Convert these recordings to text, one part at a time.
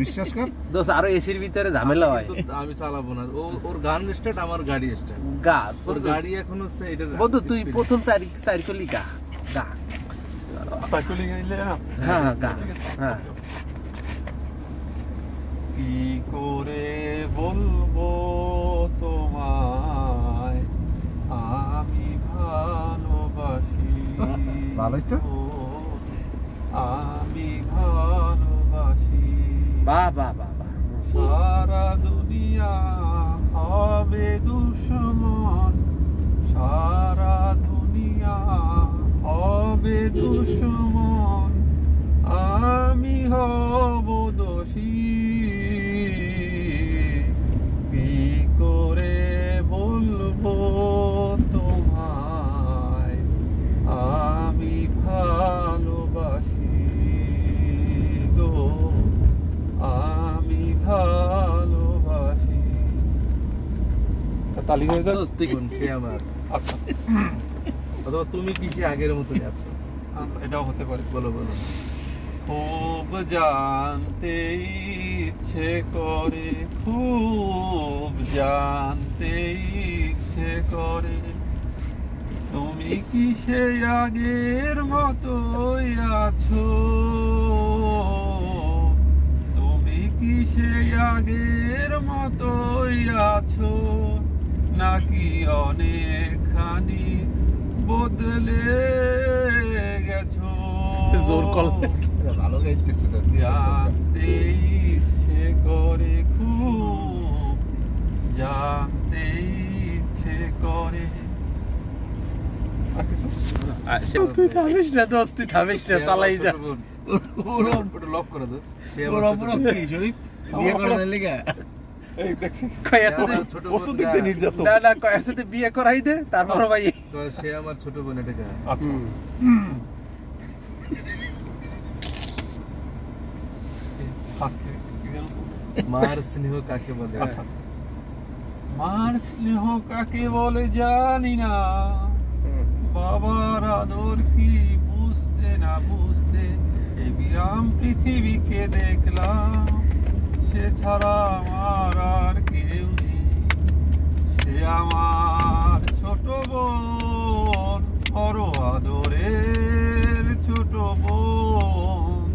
বিশ্বাস কর আরো এসির ভিতরে ঝামেলা হয়। আমি চালাবো না, ওর গান স্টার্ট, আমার গাড়ি স্টার্ট। গা ওর গাড়ি এখন হচ্ছে এটা বন্ধু, তুই প্রথম সাইকেলই গা গা সাইকেলিং আইলে হ্যাঁ গা হ্যাঁ। কি করে বলবো তোমায় আমি ভালোবাসি, ভালোই তো আমি ভালোবাসি। বাহ বাহ বাহ বাহ। সারা দুনিয়া হবে দুশমন, সারা দুনিয়া হবে দুশমন, আমি হব দোষী। কি করে বলবো তোমায় আমি ভালোবাসি গো, আমি ভালোবাসি। তালি হয়ে যাও সে আমার। আচ্ছা অথবা তুমি কি আগের মতো আছো, এটাও হতে পারে। বলো বলো। খুব জানতে ইচ্ছে করে, খুব জানতে ইচ্ছে করে, তুমি কি সে আগের মতোই আছো, তুমি কি সে আগের মতোই আছো, নাকি অনেকখানি বদলে গেছো। জোর করলে ভালো গাইতেছে। জানতে ইচ্ছে করে, খুব জানতে ইচ্ছে করে। তুই থামিস না দোস্ত, তুই থামিস না, চালাই যা। লক করে দোস। ওর অপরাধ কি শরীফ? বিয়ে করার লেগে বিয়ে করাই দে, তারপর ভাই সে আমার ছোট বোন। এটা মার স্নেহ কাকে বলে, মার স্নেহ কাকে বলে জানি না, বাবার আদর কি বুঝতে না বুঝতে এই বিরাম পৃথিবীকে দেখলাম, সে ছাড়া আমার আর কেউ নেই, সে আমার ছোট বোন, বড় আদরের ছোট বোন,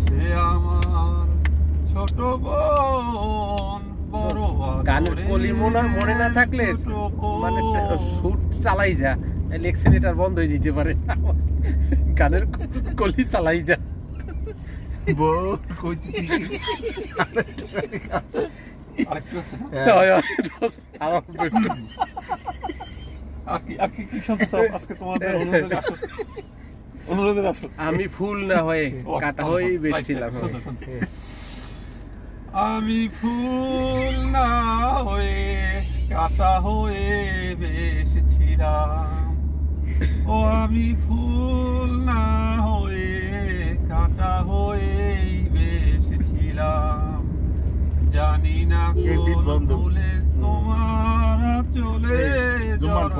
সে আমার ছোট বোন, বড় গানের কলি মনে না থাকলে মানে শুট চালাই যা, এক্সিলেটর বন্ধ হয়ে যেতে পারে। গানের কলি চালাই যা। আমি ফুল না হয়ে কাটা হয়ে বেশছিলাম, আমি ফুল না হয়ে কাটা হয়ে বেশছিলাম, ও আমি ফুল না হয়ে কাটা হয়ে বেশছিলাম, জানি না কোন ভুলে তোমার চলে যাওয়ার।